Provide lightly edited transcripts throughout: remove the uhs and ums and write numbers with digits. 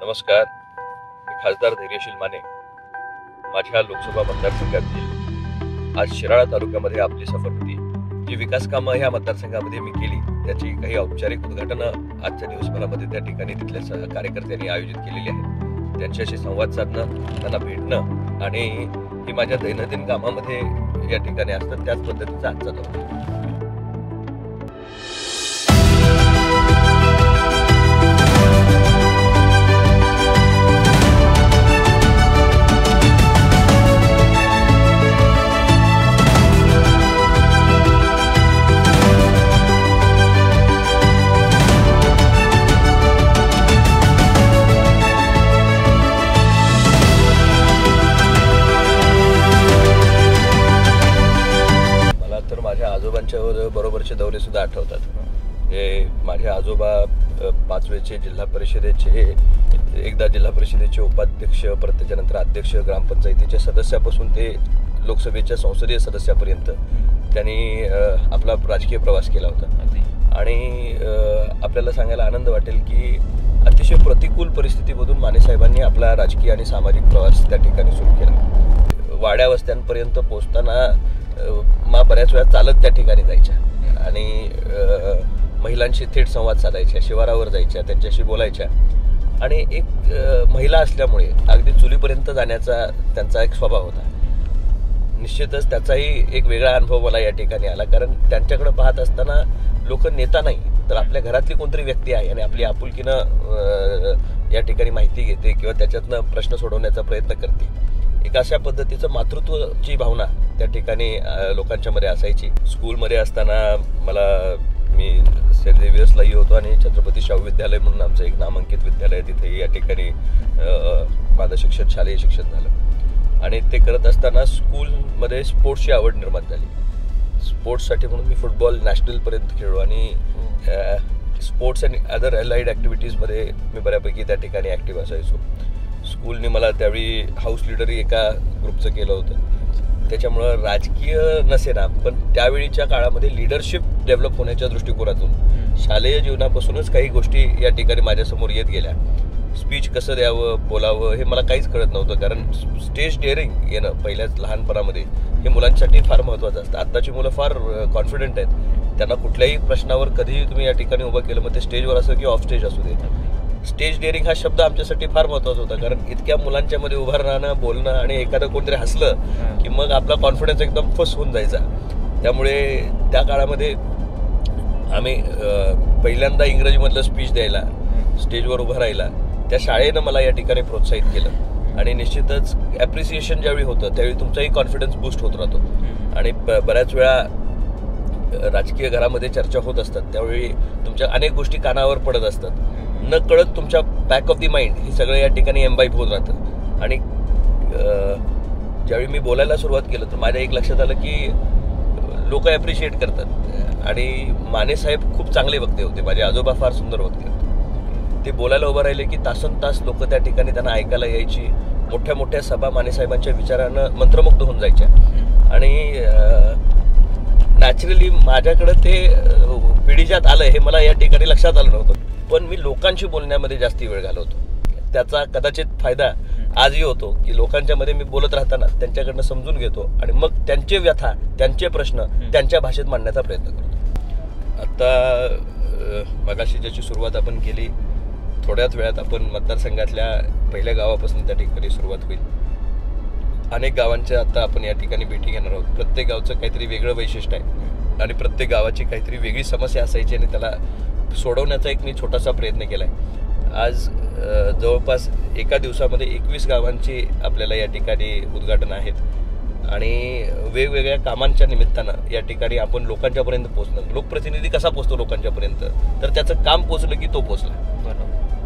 नमस्कार, मी खासदार धैर्यशील माने. माझ्या लोकसभा मतदारसंघातील आज शिराळा तालुक्यामध्ये आपली सफर होती. जी विकास कामं ह्या मतदारसंघामध्ये मी केली त्याची काही औपचारिक उद्घाटनं आजच्या दिवसभरामध्ये त्या ठिकाणी तिथल्या कार्यकर्त्यांनी आयोजित केलेली आहेत. त्यांच्याशी संवाद साधणं, त्यांना भेटणं आणि ही माझ्या दैनंदिन कामामध्ये या ठिकाणी असतात त्याच पद्धतीचा आजचा दौरा. माझ्या आजोबांच्या बरोबरचे दौरे सुद्धा आठवतात. हे माझे आजोबा 5वेचे जिल्हा परिषदेचे, एकदा जिल्हा परिषदेचे उपाध्यक्ष, परत त्याच्यानंतर अध्यक्ष, ग्रामपंचायतीच्या सदस्यापासून ते लोकसभेच्या संसदीय सदस्यापर्यंत त्यांनी आपला राजकीय प्रवास केला होता. आणि आपल्याला सांगायला आनंद वाटेल की अतिशय प्रतिकूल परिस्थितीमधून मानेसाहेबांनी आपला राजकीय आणि सामाजिक प्रवास त्या ठिकाणी सुरू केला. वाड्या वस्त्यांपर्यंत पोहोचताना बऱ्याच वेळा चालत त्या ठिकाणी जायच्या आणि महिलांशी थेट संवाद साधायच्या, शिवारावर जायच्या, त्यांच्याशी बोलायच्या. आणि एक महिला असल्यामुळे अगदी चुलीपर्यंत जाण्याचा त्यांचा एक स्वभाव होता. निश्चितच त्याचाही एक वेगळा अनुभव मला या ठिकाणी आला, कारण त्यांच्याकडे पाहत असताना लोक नेता नाही तर आपल्या घरातली कोणतरी व्यक्ती आहे आणि आपली आपुलकीनं या ठिकाणी माहिती घेते किंवा त्याच्यातनं प्रश्न सोडवण्याचा प्रयत्न करते. एक अशा पद्धतीचं मातृत्वाची भावना त्या ठिकाणी लोकांच्या मध्ये असायची. स्कूलमध्ये असताना मी सेंट झेवियर्सलाही होतो आणि छत्रपती शाहू विद्यालय म्हणून आमचं एक नामांकित विद्यालय आहे, तिथे या ठिकाणी माझं शिक्षण, शालेय शिक्षण झालं. आणि ते करत असताना स्कूलमध्ये स्पोर्ट्सची आवड निर्माण झाली. स्पोर्ट्ससाठी म्हणून मी फुटबॉल नॅशनलपर्यंत खेळलो आणि स्पोर्ट्स आणि अदर अलाइड ॲक्टिव्हिटीजमध्ये मी बऱ्यापैकी त्या ठिकाणी ॲक्टिव्ह असायचो. स्कूलने मला त्यावेळी हाऊस लिडरही एका ग्रुपचं केलं होतं. त्याच्यामुळं राजकीय नसेना पण त्यावेळीच्या काळामध्ये लिडरशिप डेव्हलप होण्याच्या दृष्टिकोनातून शालेय जीवनापासूनच काही गोष्टी या ठिकाणी माझ्यासमोर येत गेल्या. स्पीच कसं द्यावं, बोलावं हे मला काहीच कळत नव्हतं, कारण स्टेज डेअरिंग येणं पहिल्याच लहानपणामध्ये हे मुलांसाठी फार महत्त्वाचं असतं. आत्ताची मुलं फार कॉन्फिडंट आहेत, त्यांना कुठल्याही प्रश्नावर कधीही तुम्ही या ठिकाणी उभं केलं, मग ते स्टेजवर असो किंवा ऑफ स्टेज असू दे. स्टेज डेअरिंग हा शब्द आमच्यासाठी फार महत्त्वाचा होता, कारण इतक्या मुलांच्या मध्ये उभं राहणं, बोलणं आणि एखादं कोणतरी हसलं की मग आपला कॉन्फिडन्स एकदम फस होऊन जायचा. त्यामुळे त्या काळामध्ये आम्ही पहिल्यांदा इंग्रजीमधलं स्पीच द्यायला, स्टेजवर उभं राहायला त्या शाळेनं मला या ठिकाणी प्रोत्साहित केलं. आणि निश्चितच ॲप्रिसिएशन ज्यावेळी होतं त्यावेळी तुमचाही कॉन्फिडन्स बूस्ट होत राहतो. आणि बऱ्याच वेळा राजकीय घरामध्ये चर्चा होत असतात त्यावेळी तुमच्या अनेक गोष्टी कानावर पडत असतात. न कळत तुमच्या बॅक ऑफ दी माइंड हे सगळं या ठिकाणी एम्बाईब होत राहतं. आणि ज्यावेळी मी बोलायला सुरुवात केलं तर माझ्या एक लक्षात आलं की लोक ॲप्रिशिएट करतात. आणि मानेसाहेब खूप चांगले वक्ते होते, माझे आजोबा फार सुंदर वक्ते होते. ते बोलायला उभं राहिले की तासन तास लोक त्या ठिकाणी त्यांना ऐकायला यायची. मोठ्या मोठ्या सभा मानेसाहेबांच्या विचारानं मंत्रमुग्ध होऊन जायच्या. आणि नॅचरली माझ्याकडं ते पिढीजात आलं हे मला या ठिकाणी लक्षात आलं नव्हतं, पण मी लोकांशी बोलण्यामध्ये जास्ती वेळ घालवतो. त्याचा कदाचित फायदा आजही होतो की लोकांच्या मध्ये मी बोलत राहताना त्यांच्याकडनं समजून घेतो आणि मग त्यांचे व्यथा, त्यांचे प्रश्न त्यांच्या भाषेत मांडण्याचा प्रयत्न करतो. आता मगाशी ज्याची सुरुवात आपण केली, थोड्याच वेळात आपण मतदारसंघातल्या पहिल्या गावापासून त्या ठिकाणी सुरुवात होईल. अनेक गावांच्या आता आपण या ठिकाणी भेटी घेणार आहोत. प्रत्येक गावचं काहीतरी वेगळं वैशिष्ट्य आहे आणि प्रत्येक गावाची काहीतरी वेगळी समस्या असायची आणि त्याला सोडवण्याचा एक मी छोटासा प्रयत्न केला आहे. आज जवळपास एका दिवसामध्ये 21 गावांची आपल्याला या ठिकाणी उद्घाटन आहेत आणि वेगवेगळ्या कामांच्या निमित्तानं या ठिकाणी आपण लोकांच्यापर्यंत पोहोचणं. लोकप्रतिनिधी कसा पोहोचतो लोकांच्यापर्यंत, तर त्याचं काम पोचलं की तो पोचला.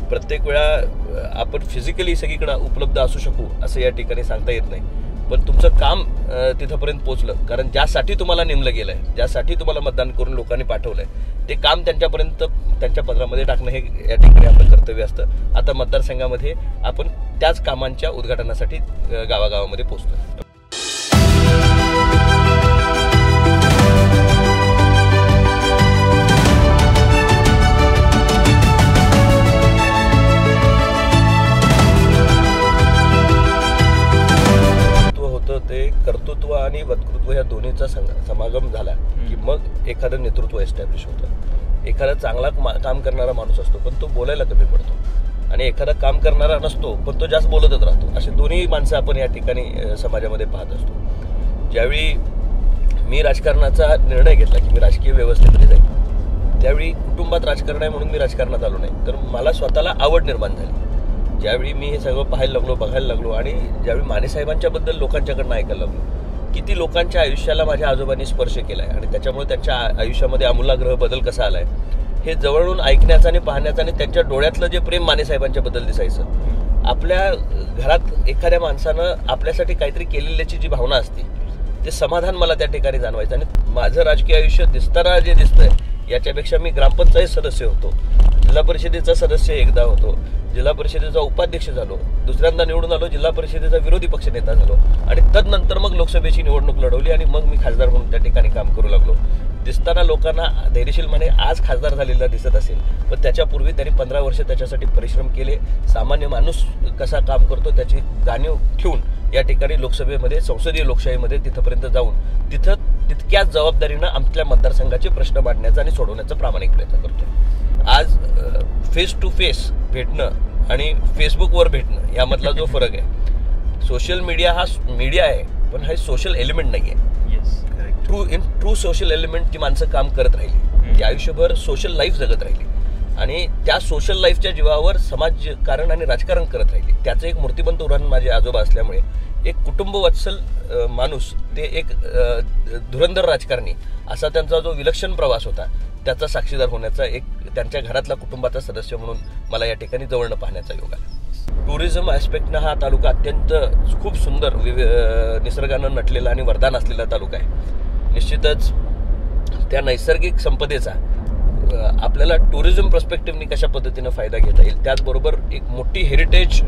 प्रत्येक वेळा आपण फिजिकली सगळीकडे उपलब्ध असू शकू असं या ठिकाणी सांगता येत नाही, पण तुमचं काम तिथंपर्यंत पोहोचलं, कारण ज्यासाठी तुम्हाला नेमलं गेलंय, ज्यासाठी तुम्हाला मतदान करून लोकांनी पाठवलंय ते काम त्यांच्यापर्यंत त्यांच्या पदरामध्ये टाकणं हे या ठिकाणी आपलं कर्तव्य असतं. आता मतदारसंघामध्ये आपण त्याच कामांच्या उद्घाटनासाठी गावागावामध्ये पोहोचतो. समागम झाला की मग एखादं नेतृत्व एस्टॅब्लिश होतं. एखादा चांगला काम करणारा माणूस असतो पण तो बोलायला कमी पडतो, आणि एखादा काम करणारा नसतो पण तो जास्त बोलतच राहतो. असे दोन्ही माणसं आपण या ठिकाणी समाजामध्ये पाहत असतो. ज्यावेळी मी राजकारणाचा निर्णय घेतला की मी राजकीय व्यवस्थेमध्ये जाईल, त्यावेळी कुटुंबात राजकारण आहे म्हणून मी राजकारणात आलो नाही, तर मला स्वतःला आवड निर्माण झाली. ज्यावेळी मी हे सगळं पाहायला लागलो, बघायला लागलो, आणि ज्यावेळी मानेसाहेबांच्याबद्दल लोकांच्याकडनं ऐकायला लागलो, किती लोकांच्या आयुष्याला माझ्या आजोबांनी स्पर्श केला आहे आणि त्याच्यामुळे त्यांच्या आयुष्यामध्ये आमूलाग्र बदल कसा आला आहे हे जवळून ऐकण्याचं आणि पाहण्याचं, आणि त्यांच्या डोळ्यातलं जे प्रेम मानेसाहेबांच्याबद्दल दिसायचं. आपल्या घरात एखाद्या माणसानं आपल्यासाठी काहीतरी केलेल्याची जी भावना असते ते समाधान मला त्या ठिकाणी जाणवायचं. आणि माझं राजकीय आयुष्य दिसताना जे दिसतंय याच्यापेक्षा मी ग्रामपंचायत सदस्य होतो, जिल्हा परिषदेचा सदस्य एकदा होतो, जिल्हा परिषदेचा उपाध्यक्ष झालो, दुसऱ्यांदा निवडून आलो, जिल्हा परिषदेचा विरोधी पक्षनेता झालो, आणि तदनंतर मग लोकसभेची निवडणूक लढवली आणि मग मी खासदार म्हणून त्या ठिकाणी काम करू लागलो. दिसताना लोकांना धैर्यशीलपणे आज खासदार झालेला दिसत असेल, पण त्याच्यापूर्वी त्यांनी 15 वर्ष त्याच्यासाठी परिश्रम केले. सामान्य माणूस कसा काम करतो त्याची जाणीव ठेवून या ठिकाणी लोकसभेमध्ये, संसदीय लोकशाहीमध्ये तिथपर्यंत जाऊन तितक्याच जबाबदारीनं आपल्या मतदारसंघाचे प्रश्न मांडण्याचा आणि सोडवण्याचा प्रामाणिक प्रयत्न करतो. आज फेस टू फेस भेटणं आणि फेसबुकवर भेटणं यामधला जो फरक आहे, सोशल मीडिया हा मीडिया आहे पण हा सोशल एलिमेंट नाही आहे. ट्रू सोशल एलिमेंट ती माणसं काम करत राहिली, ती आयुष्यभर सोशल लाईफ जगत राहिली आणि त्या सोशल लाईफच्या जीवावर समाजकारण आणि राजकारण करत राहिली. त्याचं एक मूर्तिमंत उदाहरण माझे आजोबा असल्यामुळे एक कुटुंबवत्सल माणूस ते एक धुरंधर राजकारणी असा त्यांचा जो विलक्षण प्रवास होता त्याचा साक्षीदार होण्याचा एक त्यांच्या घरातला कुटुंबाचा सदस्य म्हणून मला या ठिकाणी जवळनं पाहण्याचा योग आला. टुरिझम ॲस्पेक्टनं हा तालुका अत्यंत खूप सुंदर निसर्गानं नटलेला आणि वरदान असलेला तालुका आहे. निश्चितच त्या नैसर्गिक संपदेचा आपल्याला टुरिझम पर्स्पेक्टिव्हनी कशा पद्धतीनं फायदा घेता येईल, त्याचबरोबर एक मोठी हेरिटेज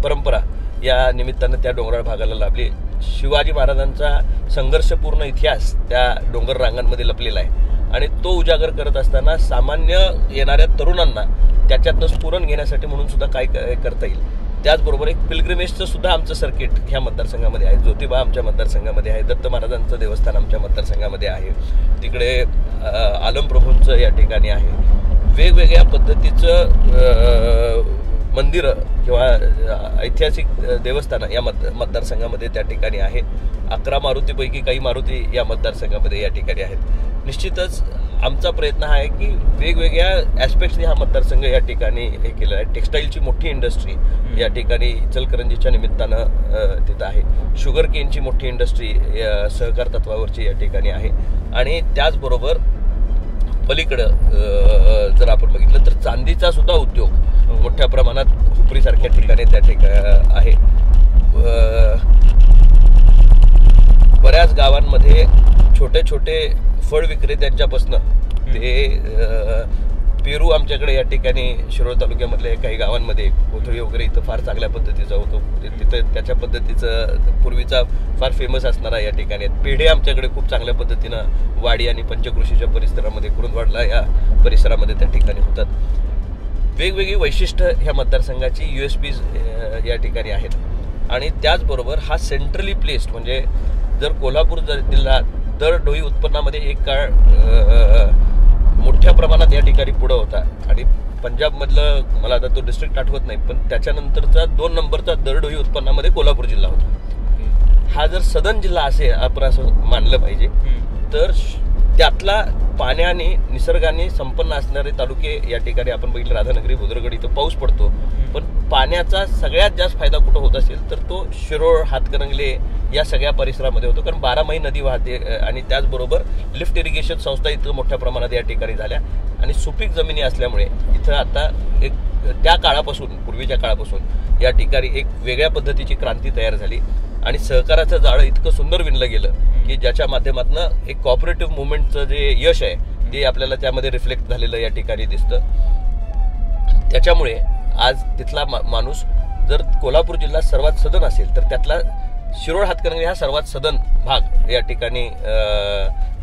परंपरा या निमित्तानं त्या डोंगराळ भागाला लाभली. शिवाजी महाराजांचा संघर्षपूर्ण इतिहास त्या डोंगर रांगांमध्ये लपलेला आहे आणि तो उजागर करत असताना सामान्य येणाऱ्या तरुणांना त्याच्यातनं स्फुरण घेण्यासाठी म्हणून सुद्धा काय करता येईल. त्याचबरोबर एक पिलग्रिमेजचं सुद्धा आमचं सर्किट ह्या मतदारसंघामध्ये आहे. ज्योतिबा आमच्या मतदारसंघामध्ये आहे, दत्त महाराजांचं देवस्थान आमच्या मतदारसंघामध्ये आहे, तिकडे आलमप्रभूंचं या ठिकाणी आहे. वेगवेगळ्या पद्धतीचं मंदिरं किंवा ऐतिहासिक देवस्थानं या मतदारसंघामध्ये त्या ठिकाणी आहे. 11 मारुतीपैकी काही मारुती या मतदारसंघामध्ये या ठिकाणी आहेत. निश्चितच आमचा प्रयत्न हा आहे की वेगवेगळ्या ॲस्पेक्ट्सनी हा मतदारसंघ या ठिकाणी हे केलं आहे. टेक्स्टाईलची मोठी इंडस्ट्री या ठिकाणी इचलकरंजीच्या निमित्तानं तिथं आहे. शुगर केनची मोठी इंडस्ट्री सहकार तत्वावरची या ठिकाणी आहे. आणि त्याचबरोबर पलीकडं जर आपण बघितलं तर चांदीचा सुद्धा उद्योग मोठ्या प्रमाणात हुपरीसारख्या ठिकाणी त्या ठिकाणी आहे. बऱ्याच गावांमध्ये छोटे छोटे फळ विक्रेत्यांच्यापासून ते पेरू आमच्याकडे या ठिकाणी शिरोळ तालुक्यामधल्या काही गावांमध्ये कोथळी वगैरे इथं फार चांगल्या पद्धतीचा होतो. तिथं त्याच्या पद्धतीचं पूर्वीचा फार फेमस असणारा या ठिकाणी आहेत. पेढे आमच्याकडे खूप चांगल्या पद्धतीनं वाडी आणि पंचकृषीच्या परिसरामध्ये, कुरुंदवाडला या परिसरामध्ये त्या ठिकाणी होतात. वेगवेगळी वैशिष्ट्य ह्या मतदारसंघाची USPs या ठिकाणी आहेत. आणि त्याचबरोबर हा सेंट्रली प्लेस्ड, म्हणजे जर कोल्हापूर जिल्हा दर डोई उत्पन्नामध्ये एक काळ मोठ्या प्रमाणात या ठिकाणी पुढं होता आणि पंजाबमधलं मला आता तो डिस्ट्रिक्ट आठवत नाही, पण त्याच्यानंतरचा 2 नंबरचा दरडोई उत्पन्नामध्ये कोल्हापूर जिल्हा होता. हा जर सदन जिल्हा असे आपण असं मानलं पाहिजे तर त्यातला पाण्याने निसर्गाने संपन्न असणारे तालुके या ठिकाणी आपण बघितलं. राधानगरी, भुदरगड इथं पाऊस पडतो, पण पाण्याचा सगळ्यात जास्त फायदा कुठं होत असेल तर तो शिरोळ, हातकणंगले या सगळ्या परिसरामध्ये होतो, कारण 12 नदी वाहते. आणि त्याचबरोबर लिफ्ट इरिगेशन संस्था इथं मोठ्या प्रमाणात या ठिकाणी झाल्या आणि सुपीक जमिनी असल्यामुळे इथं आता एक त्या काळापासून, पूर्वीच्या काळापासून या ठिकाणी एक वेगळ्या पद्धतीची क्रांती तयार झाली आणि सहकाराचं जाळं इतकं सुंदर विणलं गेलं की ज्याच्या माध्यमातून एक कॉपरेटिव्ह मुवमेंटचं जे यश आहे ते आपल्याला त्यामध्ये रिफ्लेक्ट झालेलं या ठिकाणी दिसतं. त्याच्यामुळे आज तिथला माणूस जर कोल्हापूर जिल्हा सर्वात सदन असेल तर त्यातला शिरोळ हातकणंगले हा सर्वात सदन भाग या ठिकाणी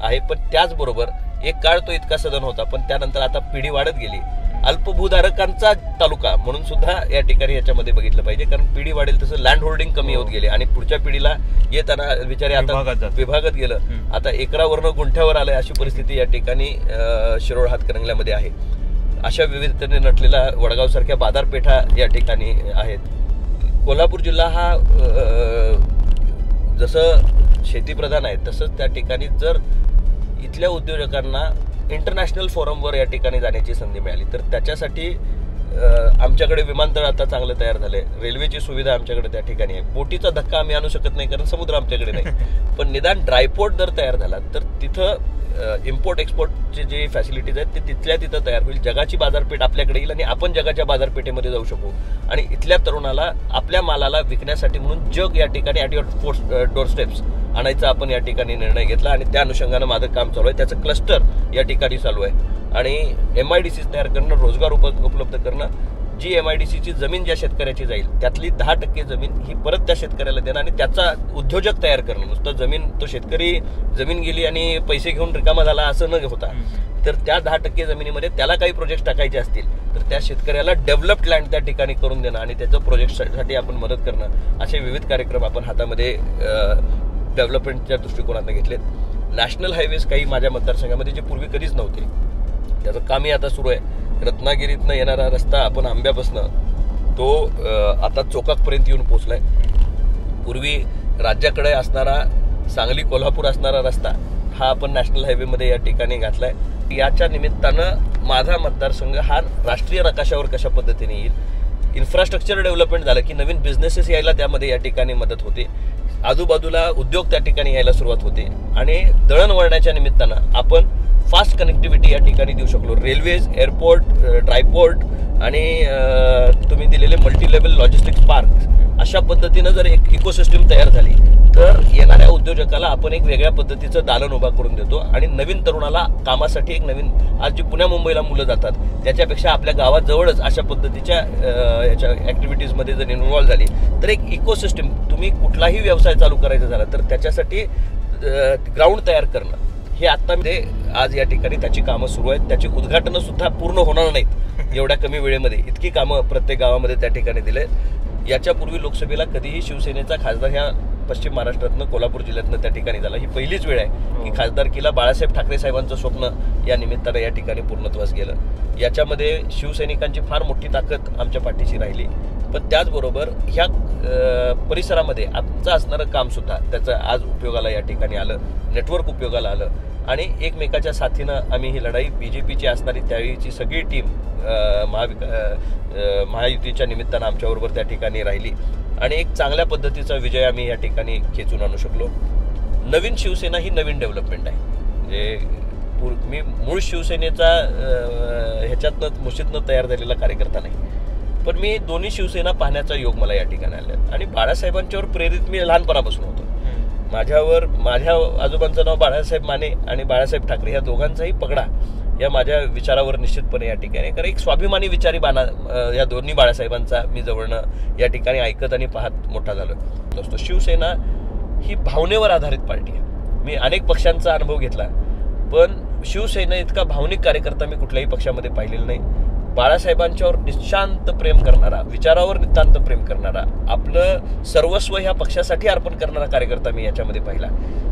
आहे. पण त्याचबरोबर एक काळ तो इतका सदन होता, पण त्यानंतर आता पिढी वाढत गेली. अल्पभूधारकांचा तालुका म्हणून सुद्धा या ठिकाणी याच्यामध्ये बघितलं पाहिजे, कारण पिढी वाढेल तसं लँड होल्डिंग कमी होत गेले आणि पुढच्या पिढीला येताना विचारे आता विभागात गेलं, आता एकरावरनं गुंठ्यावर आलंय अशी परिस्थिती या ठिकाणी शिरोळ हातकणंगल्यामध्ये आहे. अशा विविधतेने नटलेला वडगाव सारख्या बाजारपेठा या ठिकाणी आहेत. कोल्हापूर जिल्हा हा जसं शेतीप्रधान आहे तसंच त्या ठिकाणी जर इथल्या उद्योजकांना इंटरनॅशनल फोरमवर या ठिकाणी जाण्याची संधी मिळाली तर त्याच्यासाठी आमच्याकडे विमानतळ आता चांगलं तयार झालंय, रेल्वेची सुविधा आमच्याकडे त्या ठिकाणी आहे. बोटीचा धक्का आम्ही आणू शकत नाही कारण समुद्र आमच्याकडे नाही, पण निदान ड्रायपोर्ट जर तयार झाला तर तिथं इम्पोर्ट एक्सपोर्टचे जे फॅसिलिटीज आहेत ते तिथल्या तिथं तयार होईल. जगाची बाजारपेठ आपल्याकडे येईल आणि आपण जगाच्या बाजारपेठेमध्ये जाऊ शकू आणि इथल्या तरुणाला आपल्या मालाला विकण्यासाठी म्हणून जग या ठिकाणी ॲट युअर डोर स्टेप्स आणायचा आपण या ठिकाणी निर्णय घेतला आणि त्या अनुषंगानं माझं काम चालू आहे. त्याचं क्लस्टर या ठिकाणी चालू आहे आणि MIDCs तयार करणं, रोजगार उपलब्ध करणं. जी MIDCची जमीन ज्या शेतकऱ्याची जाईल त्यातली 10% जमीन ही परत त्या शेतकऱ्याला देणं आणि त्याचा उद्योजक तयार करणं. नुसतं जमीन तो शेतकरी जमीन गेली आणि पैसे घेऊन रिकामा झाला असं न होता, तर त्या 10% जमिनीमध्ये त्याला काही प्रोजेक्ट टाकायचे असतील तर त्या शेतकऱ्याला डेव्हलप्ड लँड त्या ठिकाणी करून देणं आणि त्याच्या प्रोजेक्टसाठी आपण मदत करणं, असे विविध कार्यक्रम आपण हातामध्ये डेव्हलपमेंटच्या दृष्टिकोनातून घेतलेत. नॅशनल हायवेज काही माझ्या मतदारसंघामध्ये जे पूर्वी कधीच नव्हते त्याचं कामही आता सुरू आहे. रत्नागिरीतनं येणारा रस्ता आपण आंब्यापासनं तो आता चोकापर्यंत येऊन पोहोचलाय. पूर्वी राज्याकडे असणारा सांगली कोल्हापूर असणारा रस्ता हा आपण नॅशनल हायवेमध्ये या ठिकाणी घातलाय. याच्या निमित्तानं माझा मतदारसंघ हा राष्ट्रीय नकाशावर कशा पद्धतीने येईल, इन्फ्रास्ट्रक्चर डेव्हलपमेंट झालं की नवीन बिझनेसेस यायला त्यामध्ये या ठिकाणी मदत होते, आजूबाजूला उद्योग त्या ठिकाणी यायला सुरुवात होते आणि दळणवळणाच्या निमित्तानं आपण फास्ट कनेक्टिव्हिटी या ठिकाणी देऊ शकलो. रेल्वेज, एअरपोर्ट, ड्रायपोर्ट आणि तुम्ही दिलेले मल्टी लेवल लॉजिस्टिक्स पार्क अशा पद्धतीनं जर एक इकोसिस्टम तयार झाली तर येणाऱ्या उद्योजकाला आपण एक वेगळ्या पद्धतीचं दालन उभा करून देतो आणि नवीन तरुणाला कामासाठी एक नवीन, आज जी पुण्या मुंबईला मुलं जातात त्याच्यापेक्षा आपल्या गावात जवळच अशा पद्धतीच्या याच्या ऍक्टिव्हिटीजमध्ये जर इन्व्हॉल्व्ह झाली तर एक इकोसिस्टम, तुम्ही कुठलाही व्यवसाय चालू करायचा झाला तर त्याच्यासाठी ग्राउंड तयार करणं हे आता आज या ठिकाणी त्याची कामं सुरू आहेत. त्याची उद्घाटनं सुद्धा पूर्ण होणार नाहीत एवढ्या कमी वेळेमध्ये, इतकी कामं प्रत्येक गावामध्ये त्या ठिकाणी दिले. याच्यापूर्वी लोकसभेला कधीही शिवसेनेचा खासदार ह्या पश्चिम महाराष्ट्रातनं कोल्हापूर जिल्ह्यातनं त्या ठिकाणी झाला. ही पहिलीच वेळ आहे की खासदारकीला बाळासाहेब ठाकरे साहेबांचं स्वप्न या निमित्तानं या ठिकाणी पूर्णत्वास गेलं. याच्यामध्ये शिवसैनिकांची फार मोठी ताकद आमच्या पाठीशी राहिली, पण त्याचबरोबर ह्या परिसरामध्ये आमचं असणारं काम सुद्धा त्याचं आज उपयोगाला या ठिकाणी आलं, नेटवर्क उपयोगाला आलं आणि एकमेकाच्या साथीनं आम्ही ही लढाई BJPची असणारी त्यावेळीची सगळी टीम महायुतीच्या निमित्तानं आमच्याबरोबर त्या ठिकाणी राहिली आणि एक चांगल्या पद्धतीचा विजय आम्ही या ठिकाणी खेचून आणू शकलो. नवीन शिवसेना ही नवीन डेव्हलपमेंट आहे. म्हणजे मी मूळ शिवसेनेचा ह्याच्यातनं मुशीतनं तयार झालेला कार्यकर्ता नाही, पण मी दोन्ही शिवसेना पाहण्याचा योग मला या ठिकाणी आला आणि बाळासाहेबांच्यावर प्रेरित मी लहानपणापासून होतो. माझ्या आजोबांचं नाव बाळासाहेब माने आणि बाळासाहेब ठाकरे ह्या दोघांचाही पगडा या माझ्या विचारावर निश्चितपणे या ठिकाणी, कारण एक स्वाभिमानी विचारी या दोन्ही बाळासाहेबांचा मी जवळनं या ठिकाणी ऐकत आणि पाहत मोठा झालो. शिवसेना ही भावनेवर आधारित पार्टी आहे. मी अनेक पक्षांचा अनुभव घेतला, पण शिवसेना इतका भावनिक कार्यकर्ता मी कुठल्याही पक्षामध्ये पाहिलेला नाही. बाळासाहेबांच्यावर निशांत प्रेम करणारा, विचारावर नितांत प्रेम करणारा, आपलं सर्वस्व ह्या पक्षासाठी अर्पण करणारा कार्यकर्ता मी याच्यामध्ये पाहिला.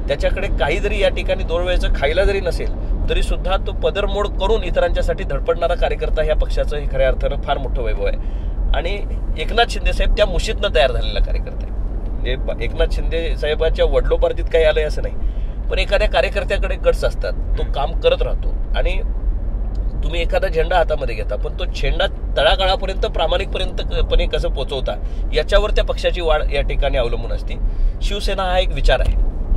त्याच्याकडे काही जरी या ठिकाणी 2 वेळेचं खायला जरी नसेल तरी सुद्धा तो पदरमोड करून इतरांच्यासाठी धडपडणारा कार्यकर्ता ह्या पक्षाचं हे खऱ्या अर्थानं फार मोठं वैभव आहे. आणि एकनाथ शिंदे साहेब त्या मुशीतनं तयार झालेला कार्यकर्ता आहे. म्हणजे एकनाथ शिंदे साहेबांच्या वडलोपार्जित काही आलंय असं नाही, पण एखाद्या कार्यकर्त्याकडे गट्स असतात, तो काम करत राहतो आणि तुम्ही एखादा झेंडा हातामध्ये घेता पण तो झेंडा तळागाळापर्यंत प्रामाणिकपणे कसं पोहोचवता याच्यावर त्या पक्षाची वाढ या ठिकाणी अवलंबून असते. शिवसेना हा एक विचार आहे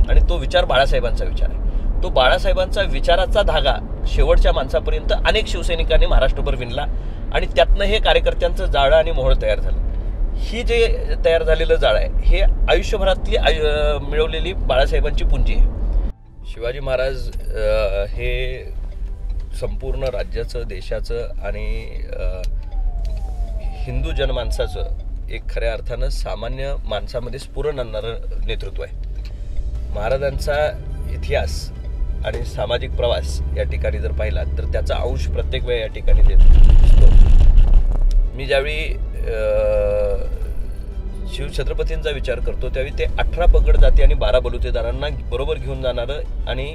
आणि तो विचार बाळासाहेबांचा विचार आहे. तो बाळासाहेबांचा विचाराचा धागा शेवटच्या माणसापर्यंत अनेक शिवसैनिकांनी महाराष्ट्रभर विणला आणि त्यातनं हे कार्यकर्त्यांचं जाळं आणि मोहळ तयार झालं. ही जे तयार झालेलं जाळं आहे हे आयुष्यभरातली मिळवलेली बाळासाहेबांची पुंजी आहे. शिवाजी महाराज हे संपूर्ण राज्याचं, देशाचं आणि हिंदू जनमानसाचं एक खऱ्या अर्थानं सामान्य माणसामध्ये स्फुरण आणणारं नेतृत्व आहे. महाराजांचा इतिहास आणि सामाजिक प्रवास या ठिकाणी जर पाहिला तर त्याचा अंश प्रत्येक वेळी या ठिकाणी दिसतो. मी ज्यावेळी शिवछत्रपतींचा विचार करतो त्यावेळी ते 18 पगड जाती आणि 12 बलुतेदारांना बरोबर घेऊन जाणारं आणि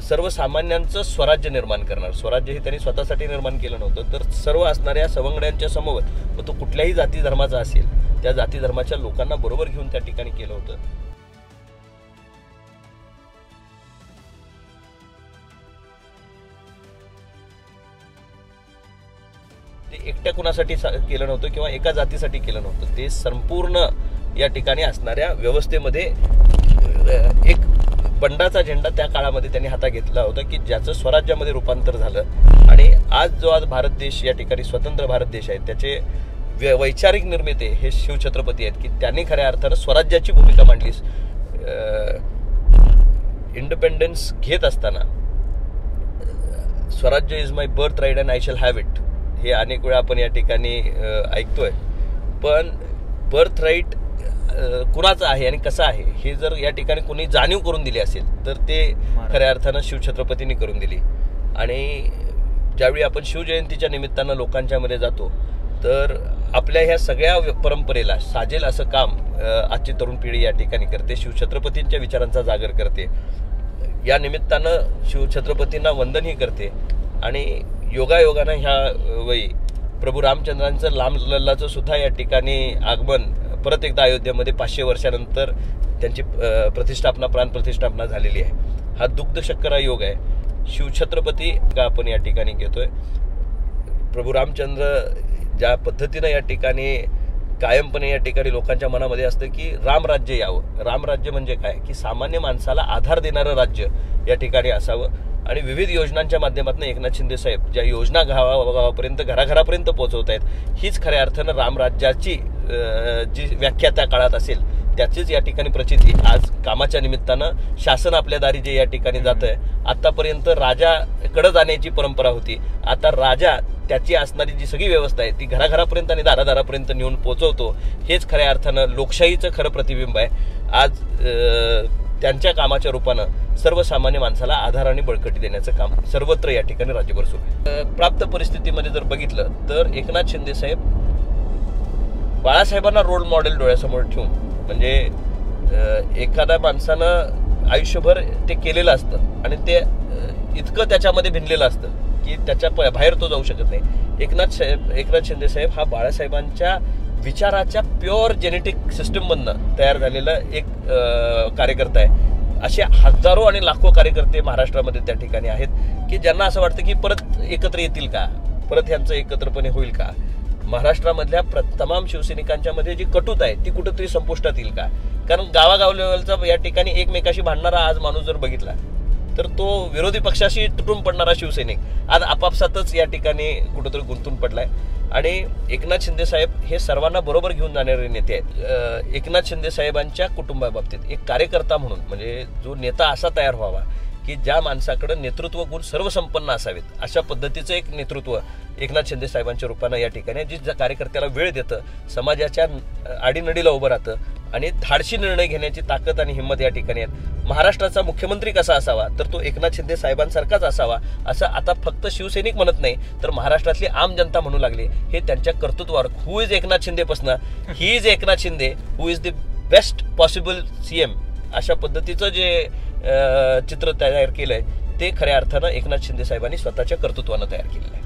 सर्वसामान्यांचं स्वराज्य निर्माण करणार. स्वराज्य हे त्यांनी स्वतःसाठी निर्माण केलं नव्हतं, तर सर्व असणाऱ्या सवंगड्यांच्या समोर, मग तो कुठल्याही जाती धर्माचा असेल, त्या जाती धर्माच्या लोकांना बरोबर घेऊन त्या ठिकाणी केलं होतं. ते एकट्या कुणासाठी केलं नव्हतं किंवा एका जातीसाठी केलं नव्हतं. ते संपूर्ण या ठिकाणी असणाऱ्या व्यवस्थेमध्ये एक बंडाचा झेंडा त्या काळामध्ये त्यांनी हातात घेतला होता की ज्याचं स्वराज्यामध्ये रूपांतर झालं. आणि आज भारत देश या ठिकाणी स्वतंत्र भारत देश आहे, त्याचे वैचारिक निर्मिते हे शिवछत्रपती आहेत की त्यांनी खऱ्या अर्थानं स्वराज्याची भूमिका मांडली. इंडिपेंडन्स घेत असताना स्वराज्य is my birthright and I shall have it, हे अनेक वेळा आपण या ठिकाणी ऐकतोय. पण बर्थ राईट कुणाचं आहे आणि कसं आहे हे जर या ठिकाणी कोणी जाणीव करून दिली असेल तर ते खऱ्या अर्थानं शिवछत्रपतींनी करून दिली. आणि ज्यावेळी आपण शिवजयंतीच्या निमित्तानं लोकांच्या मध्ये जातो तर आपल्या ह्या सगळ्या परंपरेला साजेल असं काम आजची तरुण पिढी या ठिकाणी करते, शिवछत्रपतींच्या विचारांचा जागर करते. या निमित्तानं शिवछत्रपतींना वंदनही करते. आणि योगायोगानं ह्या वेळी प्रभू रामचंद्रांचं लामलल्लाचं सुद्धा या ठिकाणी आगमन परत एकदा अयोध्येमध्ये 500 वर्षानंतर त्यांची प्रतिष्ठापना, प्राणप्रतिष्ठापना झालेली आहे. हा दुग्ध शर्करा योग आहे. शिवछत्रपती का आपण या ठिकाणी घेतोय. प्रभू रामचंद्र ज्या पद्धतीनं या ठिकाणी कायमपणे या ठिकाणी लोकांच्या मनामध्ये असतं की रामराज्य यावं. रामराज्य म्हणजे काय की सामान्य माणसाला आधार देणारं राज्य या ठिकाणी असावं. आणि विविध योजनांच्या माध्यमातून एकनाथ शिंदे साहेब ज्या योजना गावागावापर्यंत घराघरापर्यंत पोहोचवत आहेत, हीच खऱ्या अर्थानं रामराज्याची जी व्याख्या त्या काळात असेल त्याचीच या ठिकाणी प्रचिती आज कामाच्या निमित्तानं शासन आपल्या दारी जे या ठिकाणी जात आहे. आतापर्यंत राजाकडे जाण्याची परंपरा होती, आता राजा त्याची असणारी जी सगळी व्यवस्था आहे ती घराघरापर्यंत आणि दारादारापर्यंत नेऊन पोहोचवतो. हेच खऱ्या अर्थानं लोकशाहीचं खरं प्रतिबिंब आहे. आज त्यांच्या कामाच्या रूपानं सर्वसामान्य माणसाला आधार आणि बळकटी देण्याचं काम सर्वत्र या ठिकाणी राज्यभर सुरू आहे. प्राप्त परिस्थितीमध्ये जर बघितलं तर एकनाथ शिंदे साहेब बाळासाहेबांना रोल मॉडेल डोळ्यासमोर ठेवून, म्हणजे एखाद्या माणसानं आयुष्यभर ते केलेलं असतं आणि ते इतकं त्याच्यामध्ये भिनलेलं असतं की त्याच्या बाहेर तो जाऊ शकत नाही. एकनाथ शिंदे साहेब हा बाळासाहेबांच्या विचाराच्या प्युअर जेनेटिक सिस्टममधनं तयार झालेला एक कार्यकर्ता आहे. असे हजारो आणि लाखो कार्यकर्ते महाराष्ट्रामध्ये त्या ठिकाणी आहेत की ज्यांना असं वाटतं की परत एकत्र येतील का, परत ह्यांचं एकत्रपणे होईल का. महाराष्ट्रामधल्या तमाम शिवसैनिकांच्या मध्ये जी कटुता आहे ती कुठेतरी संपुष्टात येईल का. कारण गावागाव लेवलचा या ठिकाणी एकमेकाशी भांडणारा आज माणूस जर बघितला तर तो विरोधी पक्षाशी तुटून पडणारा शिवसैनिक आज आपापसातच या ठिकाणी कुठेतरी गुंतून पडलाय. आणि एकनाथ शिंदे साहेब हे सर्वांना बरोबर घेऊन जाणारे नेते आहेत. एकनाथ शिंदे साहेबांच्या कुटुंबाबाबतीत एक कार्यकर्ता म्हणून, म्हणजे जो नेता असा तयार व्हावा की ज्या माणसाकडे नेतृत्व गुण सर्वसंपन्न असावेत, अशा पद्धतीचं एक नेतृत्व एकनाथ शिंदे साहेबांच्या रूपानं या ठिकाणी जी ज्या कार्यकर्त्याला वेळ देतं, समाजाच्या आडीनडीला उभं राहतं आणि धाडसी निर्णय घेण्याची ताकद आणि हिंमत या ठिकाणी आहेत. महाराष्ट्राचा मुख्यमंत्री कसा असावा तर तो एकनाथ शिंदे साहेबांसारखाच असावा असं आता फक्त शिवसैनिक म्हणत नाही तर महाराष्ट्रातली आम जनता म्हणू लागली. हे त्यांच्या कर्तृत्वावर. हु इज एकनाथ शिंदेपासनं he is Eknath Shinde who is the best possible CM अशा पद्धतीचं जे चित्र तयार केलंय ते खऱ्या अर्थानं एकनाथ शिंदे साहेबांनी स्वतःच्या कर्तृत्वानं तयार केलेलं आहे.